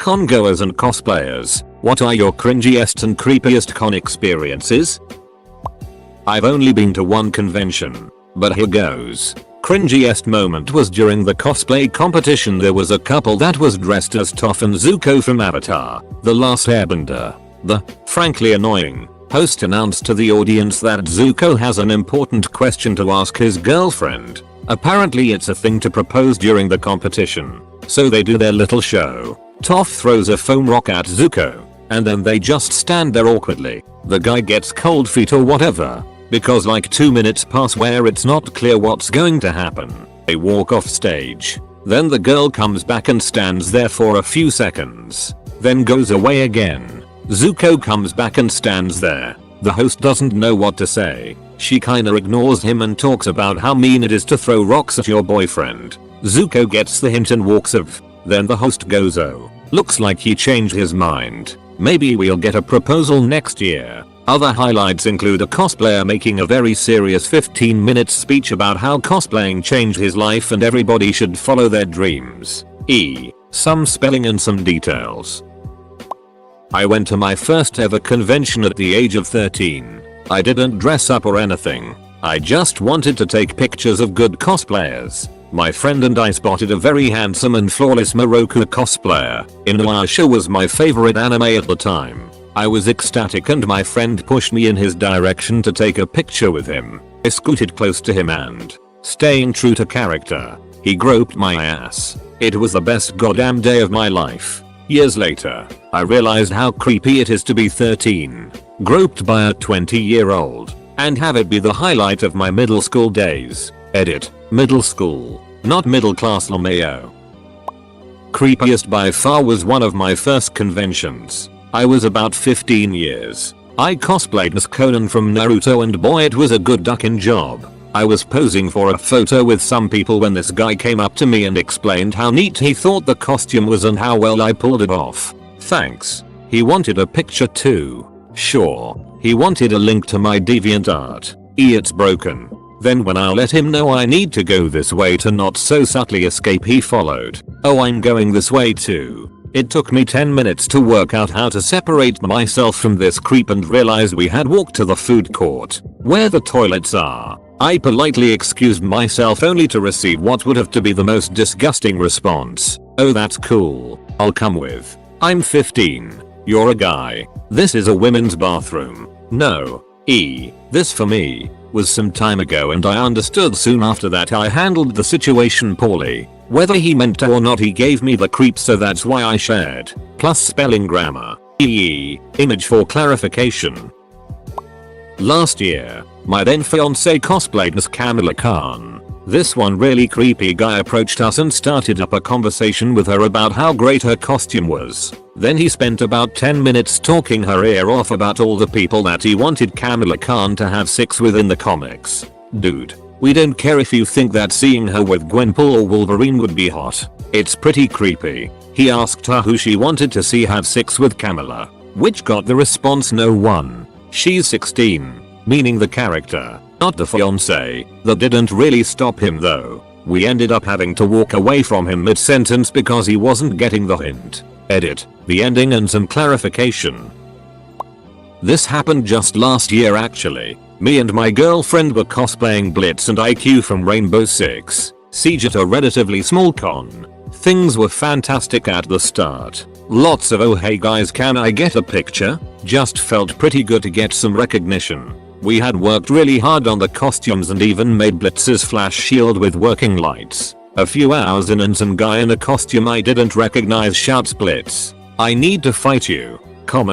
Congoers and cosplayers, what are your cringiest and creepiest con experiences? I've only been to one convention, but here goes. Cringiest moment was during the cosplay competition. There was a couple that was dressed as Toph and Zuko from Avatar, The Last Airbender. The, frankly annoying, host announced to the audience that Zuko has an important question to ask his girlfriend. Apparently it's a thing to propose during the competition. So they do their little show. Toph throws a foam rock at Zuko, and then they just stand there awkwardly. The guy gets cold feet or whatever, because like 2 minutes pass where it's not clear what's going to happen. They walk off stage. Then the girl comes back and stands there for a few seconds, then goes away again. Zuko comes back and stands there. The host doesn't know what to say. She kinda ignores him and talks about how mean it is to throw rocks at your boyfriend. Zuko gets the hint and walks off. Then the host goes, oh, looks like he changed his mind. Maybe we'll get a proposal next year. Other highlights include a cosplayer making a very serious 15-minute speech about how cosplaying changed his life and everybody should follow their dreams. Some spelling and some details. I went to my first ever convention at the age of 13. I didn't dress up or anything. I just wanted to take pictures of good cosplayers. My friend and I spotted a very handsome and flawless Moroku cosplayer. Inuyasha was my favorite anime at the time. I was ecstatic and my friend pushed me in his direction to take a picture with him. I scooted close to him and, staying true to character, he groped my ass. It was the best goddamn day of my life. Years later, I realized how creepy it is to be 13, groped by a 20-year-old, and have it be the highlight of my middle school days. Edit. Middle school, not middle class LMAO. Creepiest by far was one of my first conventions. I was about 15 years. I cosplayed as Conan from Naruto and boy it was a good ducking job. I was posing for a photo with some people when this guy came up to me and explained how neat he thought the costume was and how well I pulled it off. Thanks. He wanted a picture too. Sure. He wanted a link to my DeviantArt. It's broken. Then when I let him know I need to go this way to not so subtly escape, he followed. Oh, I'm going this way too. It took me 10 minutes to work out how to separate myself from this creep and realize we had walked to the food court, where the toilets are. I politely excused myself only to receive what would have to be the most disgusting response. Oh, that's cool. I'll come with. I'm 15. You're a guy. This is a women's bathroom. No. This for me was some time ago and I understood soon after that I handled the situation poorly. Whether he meant to or not, he gave me the creeps, so that's why I shared. Plus spelling grammar. Image for clarification. Last year, my then fiancé cosplayed as Kamala Khan. This one really creepy guy approached us and started up a conversation with her about how great her costume was. Then he spent about 10 minutes talking her ear off about all the people that he wanted Kamala Khan to have sex with in the comics. Dude, we don't care if you think that seeing her with Gwenpool or Wolverine would be hot. It's pretty creepy. He asked her who she wanted to see have sex with Kamala, which got the response no one. She's 16, meaning the character, not the fiancé. That didn't really stop him though. We ended up having to walk away from him mid-sentence because he wasn't getting the hint. Edit. The ending and some clarification. This happened just last year actually. Me and my girlfriend were cosplaying Blitz and IQ from Rainbow Six Siege at a relatively small con. Things were fantastic at the start. Lots of oh hey guys can I get a picture? Just felt pretty good to get some recognition. We had worked really hard on the costumes and even made Blitz's flash shield with working lights. A few hours in and some guy in a costume I didn't recognize shouts, Blitz, I need to fight you.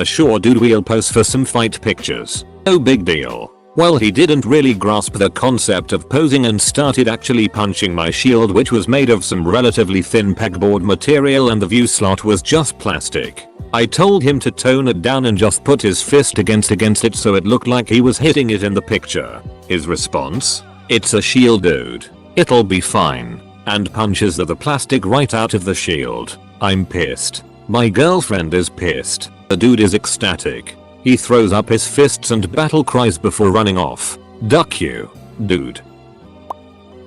Sure dude, we'll pose for some fight pictures. No big deal. Well, he didn't really grasp the concept of posing and started actually punching my shield, which was made of some relatively thin pegboard material and the view slot was just plastic. I told him to tone it down and just put his fist against it so it looked like he was hitting it in the picture. His response? It's a shield dude. It'll be fine. And punches the plastic right out of the shield. I'm pissed. My girlfriend is pissed. The dude is ecstatic. He throws up his fists and battle cries before running off. Duck you, dude.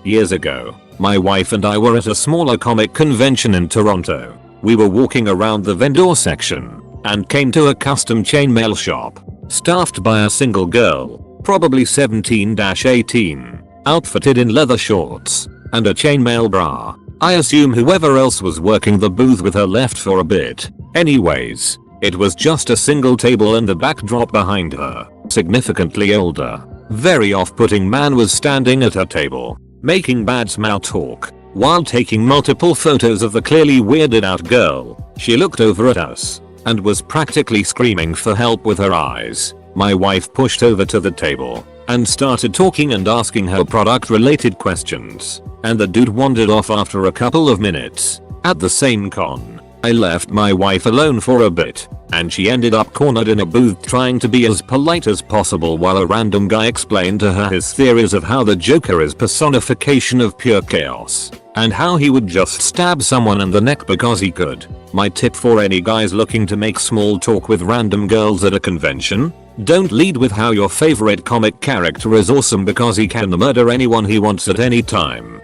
Years ago, my wife and I were at a smaller comic convention in Toronto. We were walking around the vendor section and came to a custom chainmail shop staffed by a single girl, probably 17-18, outfitted in leather shorts and a chainmail bra. I assume whoever else was working the booth with her left for a bit. Anyways, it was just a single table and the backdrop behind her. Significantly older, very off-putting man was standing at her table, making bad small talk, while taking multiple photos of the clearly weirded out girl. She looked over at us and was practically screaming for help with her eyes. My wife pushed over to the table and started talking and asking her product related questions, and the dude wandered off after a couple of minutes. At the same con, I left my wife alone for a bit, and she ended up cornered in a booth trying to be as polite as possible while a random guy explained to her his theories of how the Joker is personification of pure chaos, and how he would just stab someone in the neck because he could. My tip for any guys looking to make small talk with random girls at a convention: don't lead with how your favorite comic character is awesome because he can murder anyone he wants at any time.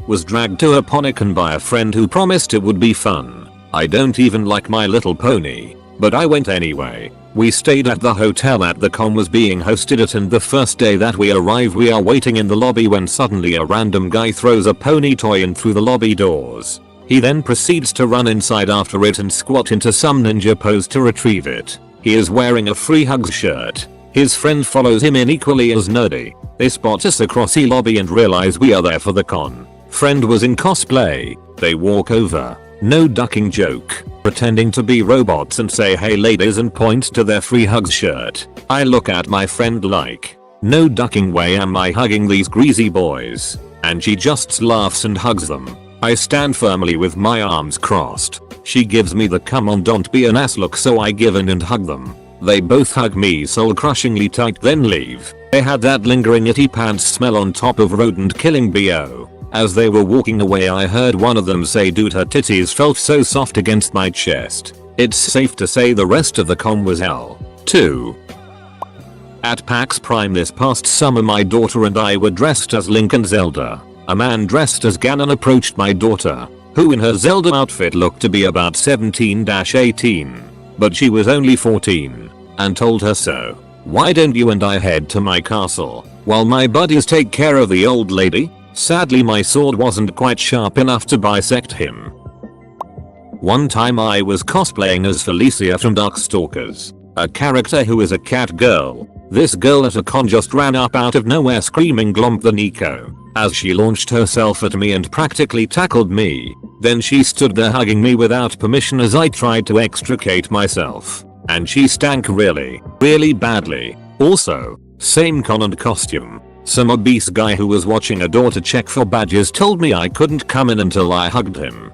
Was dragged to a Ponicon by a friend who promised it would be fun. I don't even like My Little Pony, but I went anyway. We stayed at the hotel that the con was being hosted at, and the first day that we arrive we are waiting in the lobby when suddenly a random guy throws a pony toy in through the lobby doors. He then proceeds to run inside after it and squat into some ninja pose to retrieve it. He is wearing a Free Hugs shirt. His friend follows him in equally as nerdy. They spot us across the lobby and realize we are there for the con. Friend was in cosplay. They walk over, no ducking joke, pretending to be robots and say hey ladies and point to their Free Hugs shirt. I look at my friend like, no ducking way am I hugging these greasy boys, and she just laughs and hugs them. I stand firmly with my arms crossed. She gives me the come on don't be an ass look, so I give in and hug them. They both hug me soul crushingly tight then leave. They had that lingering itty pants smell on top of rodent killing BO. As they were walking away I heard one of them say dude her titties felt so soft against my chest. It's safe to say the rest of the con was hell. 2. At PAX Prime this past summer my daughter and I were dressed as Link and Zelda. A man dressed as Ganon approached my daughter, who in her Zelda outfit looked to be about 17-18, but she was only 14, and told her so. Why don't you and I head to my castle while my buddies take care of the old lady? Sadly my sword wasn't quite sharp enough to bisect him. One time I was cosplaying as Felicia from Darkstalkers, a character who is a cat girl. This girl at a con just ran up out of nowhere screaming glomp the Nico, as she launched herself at me and practically tackled me. Then she stood there hugging me without permission as I tried to extricate myself, and she stank really, really badly. Also, same con and costume. Some obese guy who was watching a door to check for badges told me I couldn't come in until I hugged him.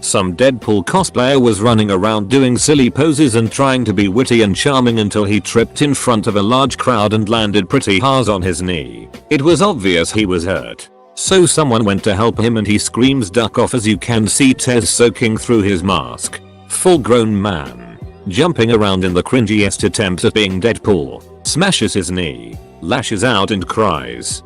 Some Deadpool cosplayer was running around doing silly poses and trying to be witty and charming until he tripped in front of a large crowd and landed pretty hard on his knee. It was obvious he was hurt, so someone went to help him and he screams duck off as you can see tears soaking through his mask. Full grown man, jumping around in the cringiest attempt at being Deadpool, smashes his knee, lashes out and cries.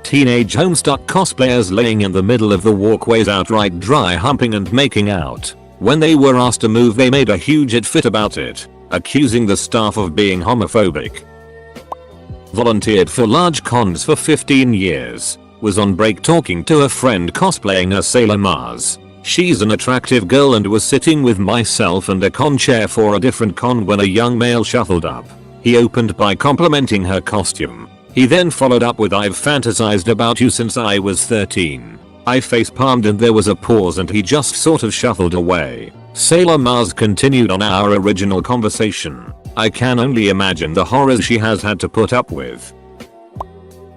Teenage Homestuck cosplayers laying in the middle of the walkways outright dry humping and making out. When they were asked to move they made a huge fit about it, accusing the staff of being homophobic. Volunteered for large cons for 15 years. Was on break talking to a friend cosplaying as Sailor Mars. She's an attractive girl and was sitting with myself and a con chair for a different con when a young male shuffled up. He opened by complimenting her costume. He then followed up with I've fantasized about you since I was 13. I facepalmed and there was a pause and he just sort of shuffled away. Sailor Mars continued on our original conversation. I can only imagine the horrors she has had to put up with.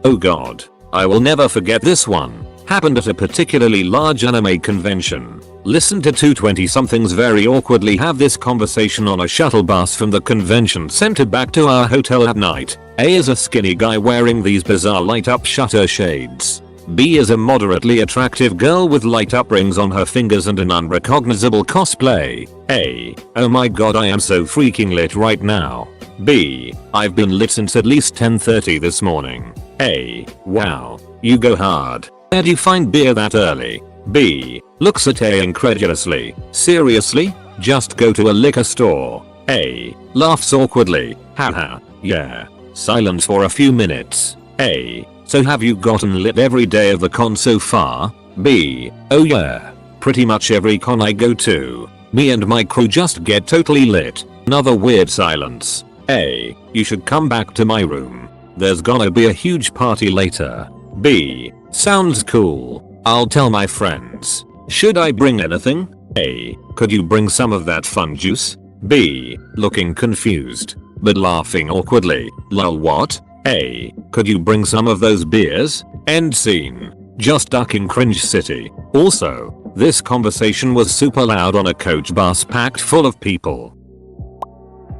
Oh god. I will never forget this one. Happened at a particularly large anime convention. Listen to two 20-somethings very awkwardly have this conversation on a shuttle bus from the convention center back to our hotel at night. A is a skinny guy wearing these bizarre light up shutter shades. B is a moderately attractive girl with light up rings on her fingers and an unrecognizable cosplay. A, oh my god I am so freaking lit right now. B, I've been lit since at least 10:30 this morning. A, wow, you go hard. Where'd you find beer that early? B, Looks at A incredulously. Seriously? Just go to a liquor store. A laughs awkwardly. Haha, yeah. Silence for a few minutes. A, so have you gotten lit every day of the con so far? B, oh yeah. Pretty much every con I go to. Me and my crew just get totally lit. Another weird silence. A, you should come back to my room. There's gonna be a huge party later. B, sounds cool. I'll tell my friends. Should I bring anything? A, could you bring some of that fun juice? B, looking confused, but laughing awkwardly. Lol, what? A, could you bring some of those beers? End scene. Just ducking cringe city. Also, this conversation was super loud on a coach bus packed full of people.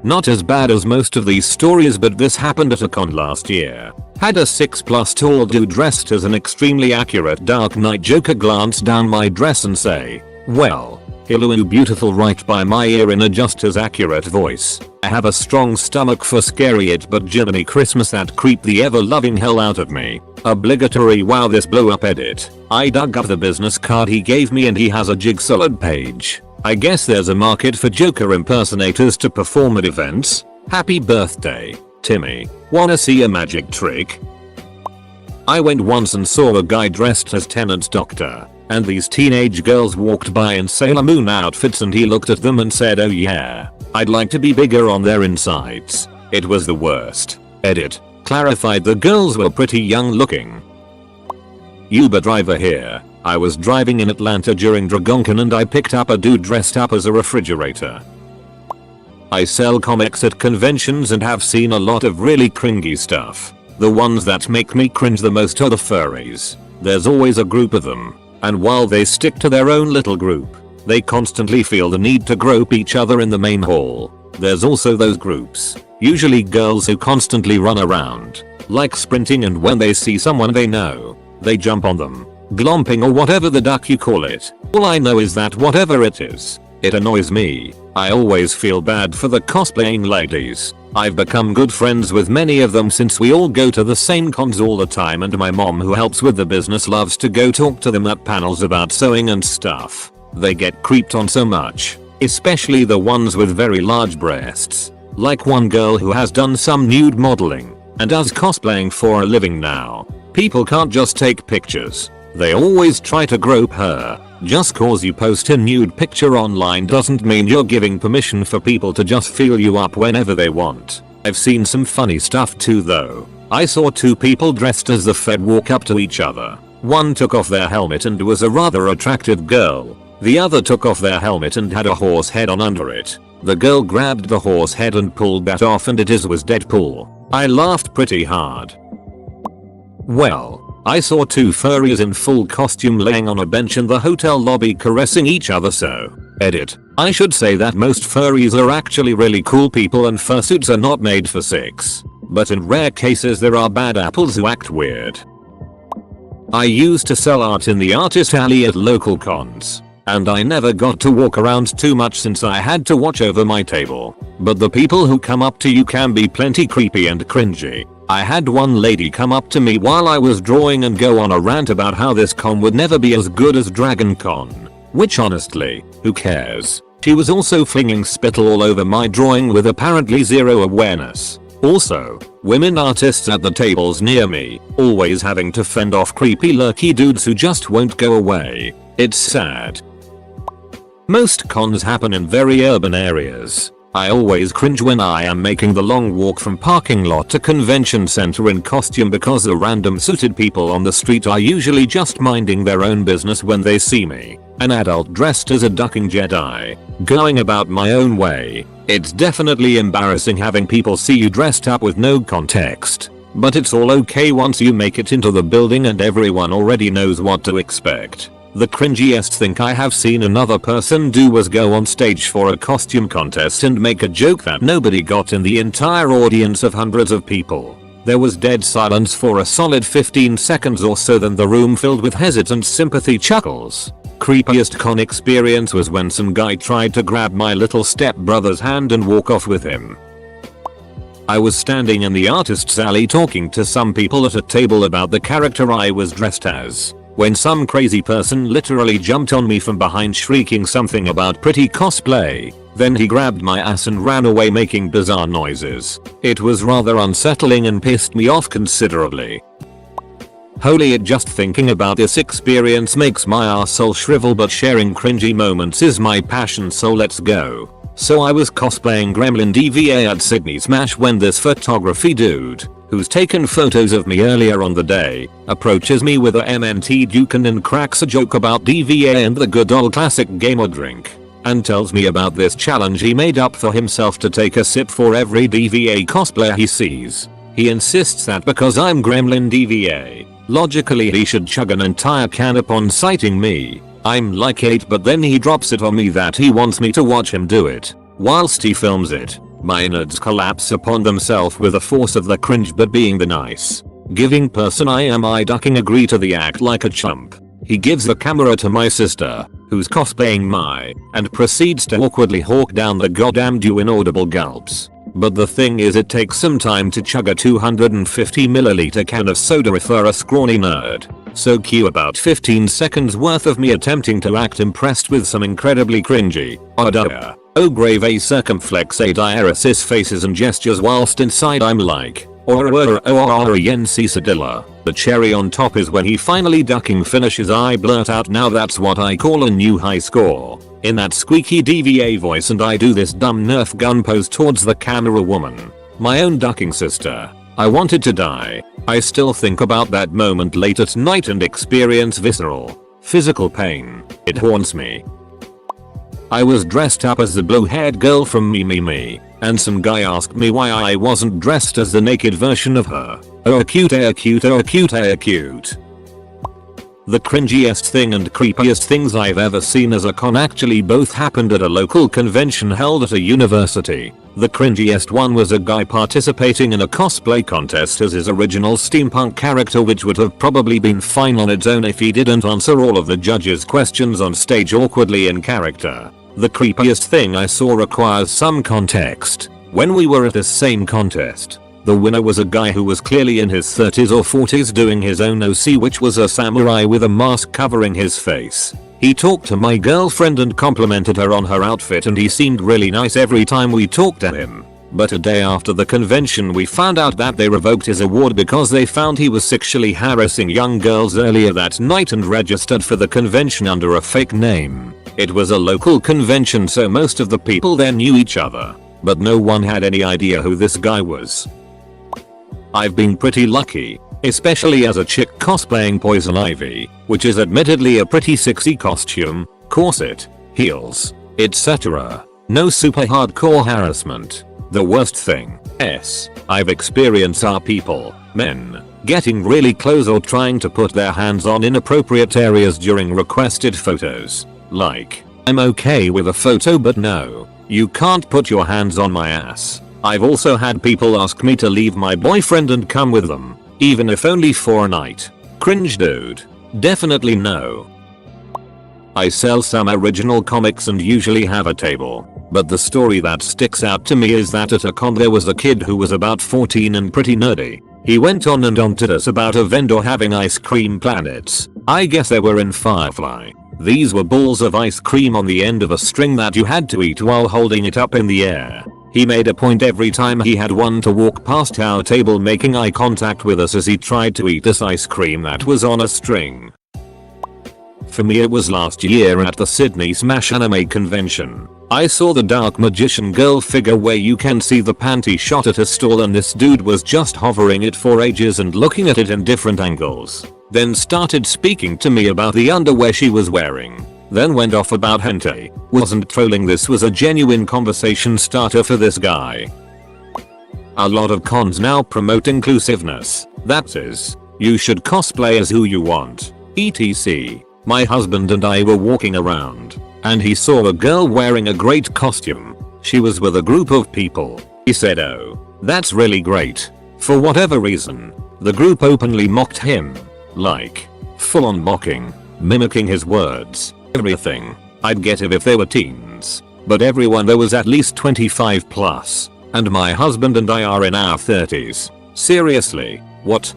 Not as bad as most of these stories, but this happened at a con last year. Had a 6+ tall dude dressed as an extremely accurate Dark Knight Joker glance down my dress and say, well, hello you beautiful, right by my ear in a just as accurate voice. I have a strong stomach for scary it, but Jiminy Christmas that creeped the ever loving hell out of me. Obligatory wow this blew up edit. I dug up the business card he gave me and he has a Jigsaw page. I guess there's a market for Joker impersonators to perform at events. Happy birthday, Timmy. Wanna see a magic trick? I went once and saw a guy dressed as Tennant's doctor, and these teenage girls walked by in Sailor Moon outfits and he looked at them and said, oh yeah, I'd like to be bigger on their insides. It was the worst. Edit. Clarified the girls were pretty young looking. Uber driver here. I was driving in Atlanta during DragonCon and I picked up a dude dressed up as a refrigerator. I sell comics at conventions and have seen a lot of really cringy stuff. The ones that make me cringe the most are the furries. There's always a group of them, and while they stick to their own little group, they constantly feel the need to grope each other in the main hall. There's also those groups, usually girls, who constantly run around, like sprinting, and when they see someone they know, they jump on them, glomping or whatever the duck you call it. All I know is that whatever it is, it annoys me. I always feel bad for the cosplaying ladies. I've become good friends with many of them since we all go to the same cons all the time, and my mom, who helps with the business, loves to go talk to them at panels about sewing and stuff. They get creeped on so much, especially the ones with very large breasts. Like one girl who has done some nude modeling and does cosplaying for a living now. People can't just take pictures. They always try to grope her. Just cause you post a nude picture online doesn't mean you're giving permission for people to just feel you up whenever they want. I've seen some funny stuff too though. I saw two people dressed as the Fed walk up to each other. One took off their helmet and was a rather attractive girl. The other took off their helmet and had a horse head on under it. The girl grabbed the horse head and pulled that off, and it was Deadpool. I laughed pretty hard. Well, I saw two furries in full costume laying on a bench in the hotel lobby caressing each other, so. Edit. I should say that most furries are actually really cool people and fursuits are not made for sex. But in rare cases there are bad apples who act weird. I used to sell art in the artist alley at local cons, and I never got to walk around too much since I had to watch over my table. But the people who come up to you can be plenty creepy and cringy. I had one lady come up to me while I was drawing and go on a rant about how this con would never be as good as Dragon Con. Which honestly, who cares? She was also flinging spittle all over my drawing with apparently zero awareness. Also, women artists at the tables near me, always having to fend off creepy lurky dudes who just won't go away. It's sad. Most cons happen in very urban areas. I always cringe when I am making the long walk from parking lot to convention center in costume because the random suited people on the street are usually just minding their own business when they see me, an adult dressed as a ducking Jedi, going about my own way. It's definitely embarrassing having people see you dressed up with no context, but it's all okay once you make it into the building and everyone already knows what to expect. The cringiest thing I have seen another person do was go on stage for a costume contest and make a joke that nobody got in the entire audience of hundreds of people. There was dead silence for a solid 15 seconds or so, then the room filled with hesitant sympathy chuckles. Creepiest con experience was when some guy tried to grab my little stepbrother's hand and walk off with him. I was standing in the artist's alley talking to some people at a table about the character I was dressed as. when some crazy person literally jumped on me from behind shrieking something about pretty cosplay. Then he grabbed my ass and ran away making bizarre noises. It was rather unsettling and pissed me off considerably. Holy it, just thinking about this experience makes my arsehole shrivel, but sharing cringy moments is my passion, so let's go. So I was cosplaying Gremlin DVA at Sydney Smash when this photography dude, who's taken photos of me earlier on the day, approaches me with a MNT Dukin and cracks a joke about DVA and the good old classic gamer drink, and tells me about this challenge he made up for himself to take a sip for every DVA cosplayer he sees. He insists that because I'm Gremlin DVA, logically he should chug an entire can upon sighting me. I'm like 8, but then he drops it on me that he wants me to watch him do it. Whilst he films it, my innards collapse upon themselves with the force of the cringe, but being the nice, giving person I ducking agree to the act like a chump. He gives the camera to my sister, who's cosplaying Mai, and proceeds to awkwardly hawk down the goddamn dew inaudible gulps. But the thing is, it takes some time to chug a 250ml can of soda for a scrawny nerd. So cue about 15 seconds worth of me attempting to act impressed with some incredibly cringy, oh grave a circumflex a diaresis faces and gestures, whilst inside I'm like, Yensi. The cherry on top is when he finally ducking finishes, I blurt out, now that's what I call a new high score, in that squeaky DVA voice, and I do this dumb Nerf gun pose towards the camera woman, my own ducking sister. I wanted to die. I still think about that moment late at night and experience visceral, physical pain. It haunts me. I was dressed up as the blue-haired girl from Me, and some guy asked me why I wasn't dressed as the naked version of her. Oh cute, oh cute, oh cute, oh cute. The cringiest thing and creepiest things I've ever seen as a con actually both happened at a local convention held at a university. The cringiest one was a guy participating in a cosplay contest as his original steampunk character, which would have probably been fine on its own if he didn't answer all of the judges' questions on stage awkwardly in character. The creepiest thing I saw requires some context. When we were at this same contest, the winner was a guy who was clearly in his 30s or 40s doing his own OC, which was a samurai with a mask covering his face. He talked to my girlfriend and complimented her on her outfit, and he seemed really nice every time we talked to him. But a day after the convention we found out that they revoked his award because they found he was sexually harassing young girls earlier that night and registered for the convention under a fake name. It was a local convention, so most of the people there knew each other, but no one had any idea who this guy was. I've been pretty lucky, especially as a chick cosplaying Poison Ivy, which is admittedly a pretty sexy costume, corset, heels, etc. No super hardcore harassment. The worst thing, I've experienced are people, men, getting really close or trying to put their hands on inappropriate areas during requested photos. Like, I'm okay with a photo, but no, you can't put your hands on my ass. I've also had people ask me to leave my boyfriend and come with them, even if only for a night. Cringe dude. Definitely no. I sell some original comics and usually have a table, but the story that sticks out to me is that at a con there was a kid who was about 14 and pretty nerdy. He went on and on to us about a vendor having ice cream planets. I guess they were in Firefly. These were balls of ice cream on the end of a string that you had to eat while holding it up in the air. He made a point every time he had one to walk past our table making eye contact with us as he tried to eat this ice cream that was on a string. For me it was last year at the Sydney Smash Anime Convention. I saw the Dark Magician girl figure where you can see the panty shot at a stall, and this dude was just hovering it for ages and looking at it in different angles. Then started speaking to me about the underwear she was wearing. Then went off about hentai. Wasn't trolling, this was a genuine conversation starter for this guy. A lot of cons now promote inclusiveness. That is, you should cosplay as who you want. etc. My husband and I were walking around, and he saw a girl wearing a great costume. She was with a group of people. He said, "Oh, that's really great." For whatever reason, the group openly mocked him. Like, full on mocking, mimicking his words. Everything. I'd get it if they were teens, but everyone there was at least 25 plus, and my husband and I are in our 30s. Seriously, what?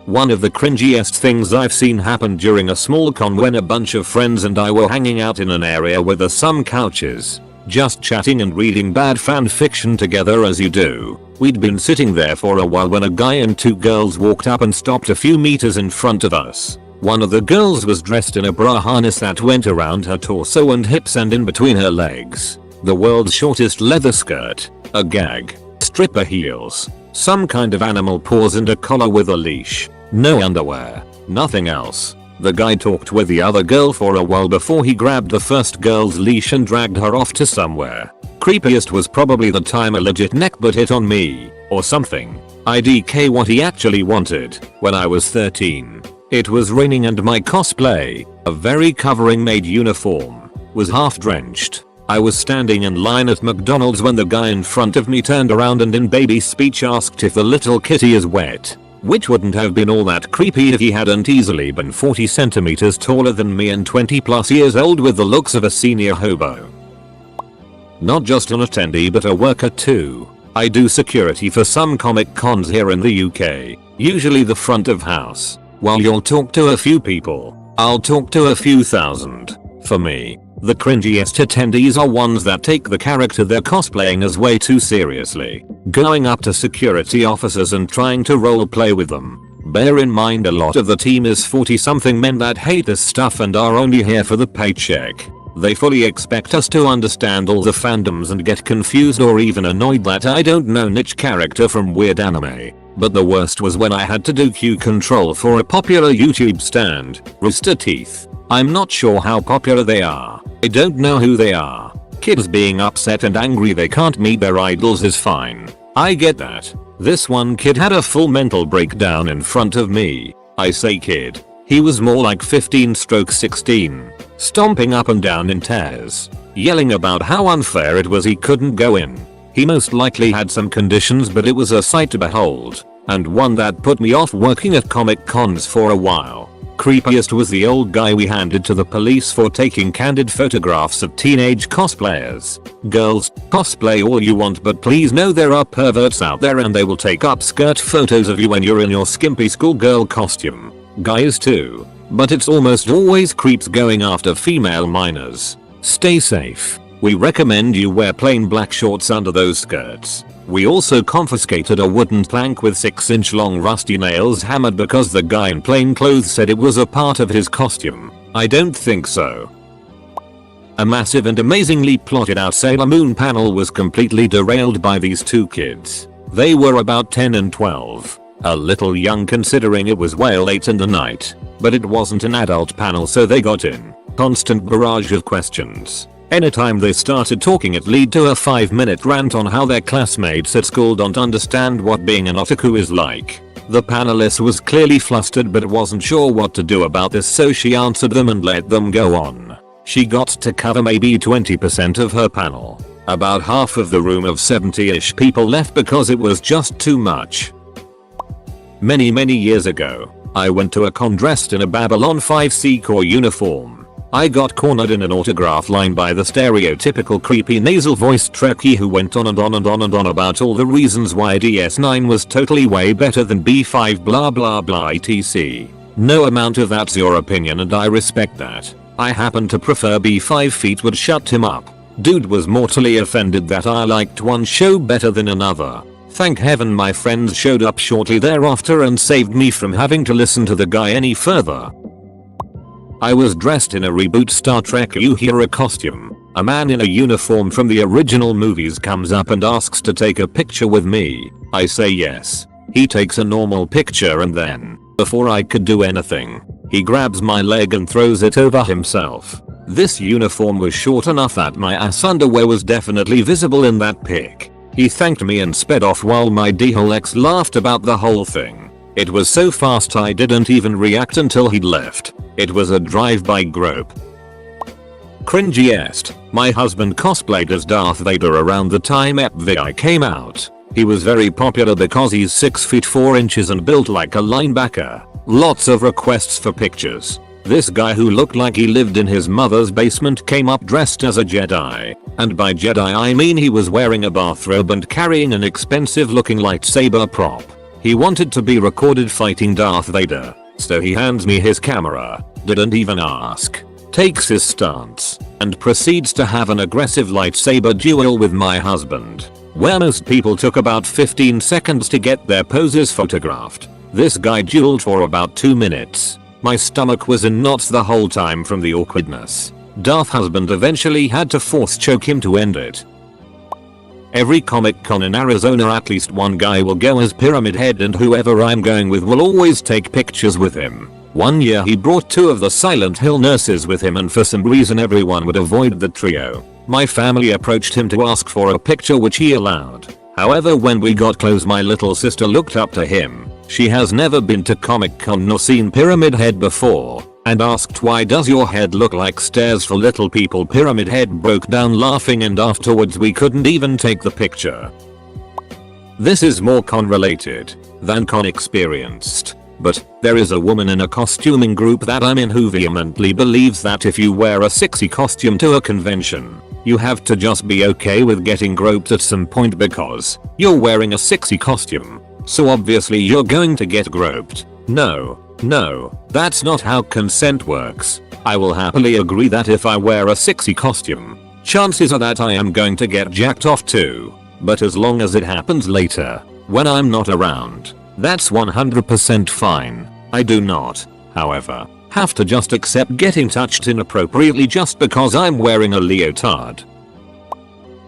One of the cringiest things I've seen happened during a small con when a bunch of friends and I were hanging out in an area with some couches, just chatting and reading bad fan fiction together as you do. We'd been sitting there for a while when a guy and two girls walked up and stopped a few meters in front of us. One of the girls was dressed in a bra harness that went around her torso and hips and in between her legs. The world's shortest leather skirt, a gag, stripper heels, some kind of animal paws and a collar with a leash. No underwear, nothing else. The guy talked with the other girl for a while before he grabbed the first girl's leash and dragged her off to somewhere. Creepiest was probably the time a legit neck butt hit on me, or something. IDK what he actually wanted, when I was 13. It was raining and my cosplay, a very covering maid uniform, was half drenched. I was standing in line at McDonald's when the guy in front of me turned around and in baby speech asked if the little kitty is wet. Which wouldn't have been all that creepy if he hadn't easily been 40 centimeters taller than me and 20 plus years old with the looks of a senior hobo. Not just an attendee but a worker too. I do security for some comic cons here in the UK, usually the front of house. While you'll talk to a few people, I'll talk to a few thousand. For me, the cringiest attendees are ones that take the character they're cosplaying as way too seriously, going up to security officers and trying to roleplay with them. Bear in mind a lot of the team is 40 something men that hate this stuff and are only here for the paycheck. They fully expect us to understand all the fandoms and get confused or even annoyed that I don't know niche character from weird anime. But the worst was when I had to do Q control for a popular YouTube stand, Rooster Teeth. I'm not sure how popular they are. I don't know who they are. Kids being upset and angry they can't meet their idols is fine. I get that. This one kid had a full mental breakdown in front of me. I say kid. He was more like 15-16, stomping up and down in tears, yelling about how unfair it was he couldn't go in. He most likely had some conditions but it was a sight to behold, and one that put me off working at comic cons for a while. Creepiest was the old guy we handed to the police for taking candid photographs of teenage cosplayers. Girls, cosplay all you want but please know there are perverts out there and they will take upskirt photos of you when you're in your skimpy schoolgirl costume. Guys too, but it's almost always creeps going after female minors. Stay safe. We recommend you wear plain black shorts under those skirts. We also confiscated a wooden plank with 6-inch long rusty nails hammered because the guy in plain clothes said it was a part of his costume. I don't think so. A massive and amazingly plotted out Sailor Moon panel was completely derailed by these two kids. They were about 10 and 12. A little young considering it was way late in the night. But it wasn't an adult panel so they got in. Constant barrage of questions. Anytime they started talking it lead to a 5-minute rant on how their classmates at school don't understand what being an otaku is like. The panelist was clearly flustered but wasn't sure what to do about this so she answered them and let them go on. She got to cover maybe 20% of her panel. About half of the room of 70-ish people left because it was just too much. Many years ago, I went to a con dressed in a Babylon 5 Corps uniform. I got cornered in an autograph line by the stereotypical creepy nasal voiced Trekkie who went on and on and on and on about all the reasons why DS9 was totally way better than B5 blah blah blah etc. No amount of that's your opinion and I respect that. I happen to prefer B5 feet would shut him up. Dude was mortally offended that I liked one show better than another. Thank heaven my friends showed up shortly thereafter and saved me from having to listen to the guy any further. I was dressed in a reboot Star Trek Uhura costume. A man in a uniform from the original movies comes up and asks to take a picture with me. I say yes. He takes a normal picture and then, before I could do anything, he grabs my leg and throws it over himself. This uniform was short enough that my ass underwear was definitely visible in that pic. He thanked me and sped off while my d-hole ex laughed about the whole thing. It was so fast I didn't even react until he'd left. It was a drive-by grope. Cringiest. My husband cosplayed as Darth Vader around the time EPVI came out. He was very popular because he's 6 feet 4 inches and built like a linebacker. Lots of requests for pictures. This guy who looked like he lived in his mother's basement came up dressed as a Jedi. And by Jedi I mean he was wearing a bathrobe and carrying an expensive looking lightsaber prop. He wanted to be recorded fighting Darth Vader, so he hands me his camera, didn't even ask, takes his stance, and proceeds to have an aggressive lightsaber duel with my husband, where most people took about 15 seconds to get their poses photographed. This guy dueled for about 2 minutes. My stomach was in knots the whole time from the awkwardness. Darth husband eventually had to force choke him to end it. Every Comic Con in Arizona at least one guy will go as Pyramid Head, and whoever I'm going with will always take pictures with him. One year he brought 2 of the Silent Hill nurses with him, and for some reason everyone would avoid the trio. My family approached him to ask for a picture, which he allowed. However, when we got close, my little sister looked up to him. She has never been to Comic Con nor seen Pyramid Head before, and asked, "Why does your head look like stairs for little people?" Pyramid Head broke down laughing, and afterwards we couldn't even take the picture. This is more con related than con experienced, but there is a woman in a costuming group that I'm in who vehemently believes that if you wear a sexy costume to a convention, you have to just be okay with getting groped at some point because you're wearing a sexy costume. So obviously you're going to get groped. No, that's not how consent works. I will happily agree that if I wear a sexy costume, chances are that I am going to get jacked off too. But as long as it happens later, when I'm not around, that's 100% fine. I do not, however, have to just accept getting touched inappropriately just because I'm wearing a leotard.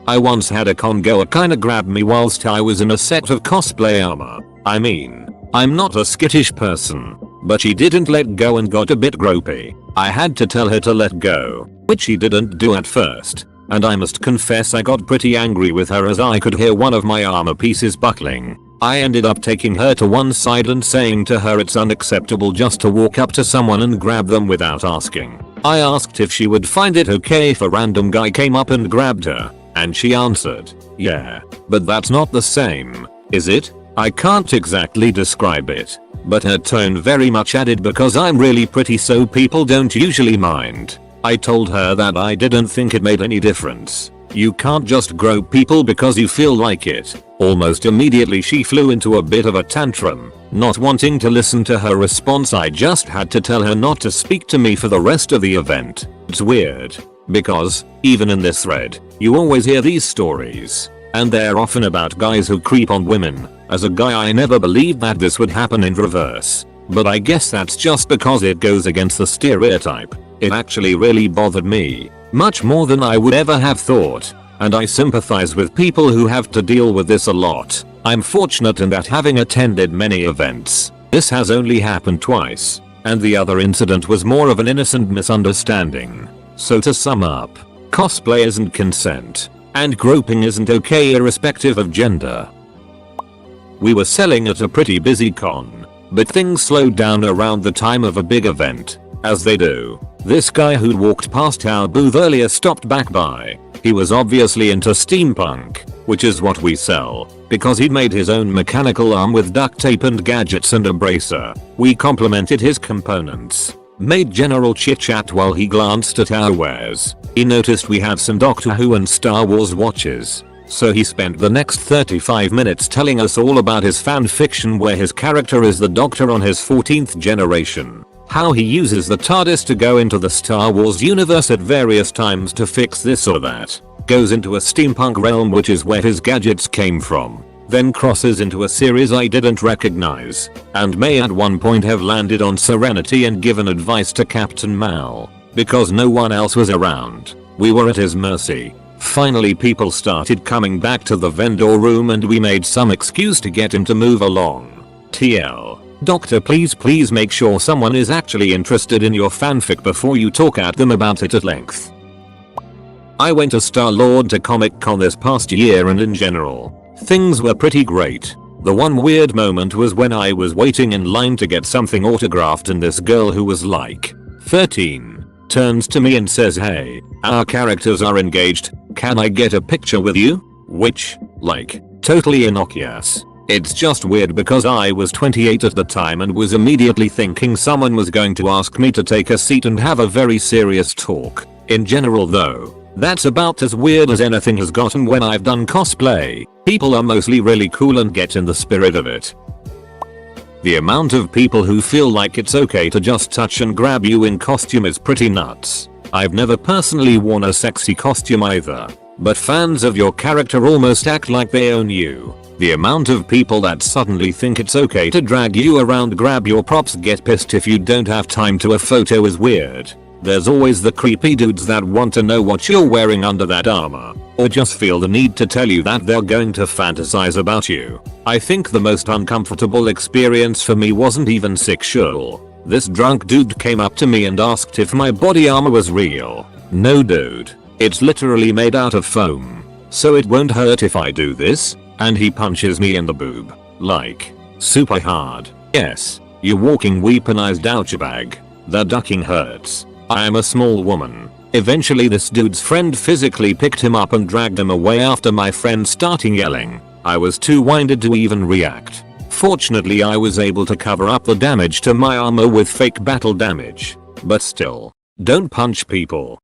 I once had a con goer kinda grab me whilst I was in a set of cosplay armor. I mean, I'm not a skittish person, but she didn't let go and got a bit gropey. I had to tell her to let go, which she didn't do at first, and I must confess I got pretty angry with her as I could hear one of my armor pieces buckling. I ended up taking her to one side and saying to her it's unacceptable just to walk up to someone and grab them without asking. I asked if she would find it okay if a random guy came up and grabbed her, and she answered, "Yeah, but that's not the same, is it?" I can't exactly describe it, but her tone very much added because I'm really pretty so people don't usually mind. I told her that I didn't think it made any difference. You can't just grope people because you feel like it. Almost immediately she flew into a bit of a tantrum. Not wanting to listen to her response, I just had to tell her not to speak to me for the rest of the event. It's weird, because, even in this thread, you always hear these stories, and they're often about guys who creep on women. As a guy, I never believed that this would happen in reverse, but I guess that's just because it goes against the stereotype. It actually really bothered me, much more than I would ever have thought, and I sympathize with people who have to deal with this a lot. I'm fortunate in that, having attended many events, this has only happened twice, and the other incident was more of an innocent misunderstanding. So to sum up, cosplay isn't consent, and groping isn't okay irrespective of gender. We were selling at a pretty busy con, but things slowed down around the time of a big event, as they do. This guy who'd walked past our booth earlier stopped back by. He was obviously into steampunk, which is what we sell, because he'd made his own mechanical arm with duct tape and gadgets and a bracer. We complimented his components, made general chit chat while he glanced at our wares. He noticed we had some Doctor Who and Star Wars watches, so he spent the next 35 minutes telling us all about his fan fiction where his character is the Doctor on his 14th generation. How he uses the TARDIS to go into the Star Wars universe at various times to fix this or that. Goes into a steampunk realm, which is where his gadgets came from. Then crosses into a series I didn't recognize, and may at one point have landed on Serenity and given advice to Captain Mal. Because no one else was around, we were at his mercy. Finally people started coming back to the vendor room and we made some excuse to get him to move along. TL. Doctor, please make sure someone is actually interested in your fanfic before you talk at them about it at length. I went to Star-Lord to Comic Con this past year, and in general, things were pretty great. The one weird moment was when I was waiting in line to get something autographed and this girl who was like 13 turns to me and says, "Hey, our characters are engaged, can I get a picture with you?" Which, like, totally innocuous. It's just weird because I was 28 at the time and was immediately thinking someone was going to ask me to take a seat and have a very serious talk. In general though, that's about as weird as anything has gotten when I've done cosplay. People are mostly really cool and get in the spirit of it. The amount of people who feel like it's okay to just touch and grab you in costume is pretty nuts. I've never personally worn a sexy costume either, but fans of your character almost act like they own you. The amount of people that suddenly think it's okay to drag you around, grab your props, get pissed if you don't have time to a photo is weird. There's always the creepy dudes that want to know what you're wearing under that armor, or just feel the need to tell you that they're going to fantasize about you. I think the most uncomfortable experience for me wasn't even sexual. This drunk dude came up to me and asked if my body armor was real. No dude, it's literally made out of foam, so it won't hurt if I do this, and he punches me in the boob. Like, super hard. Yes, you walking weaponized douchebag. The ducking hurts. I am a small woman. Eventually this dude's friend physically picked him up and dragged him away after my friend starting yelling. I was too winded to even react. Fortunately I was able to cover up the damage to my armor with fake battle damage. But still, don't punch people.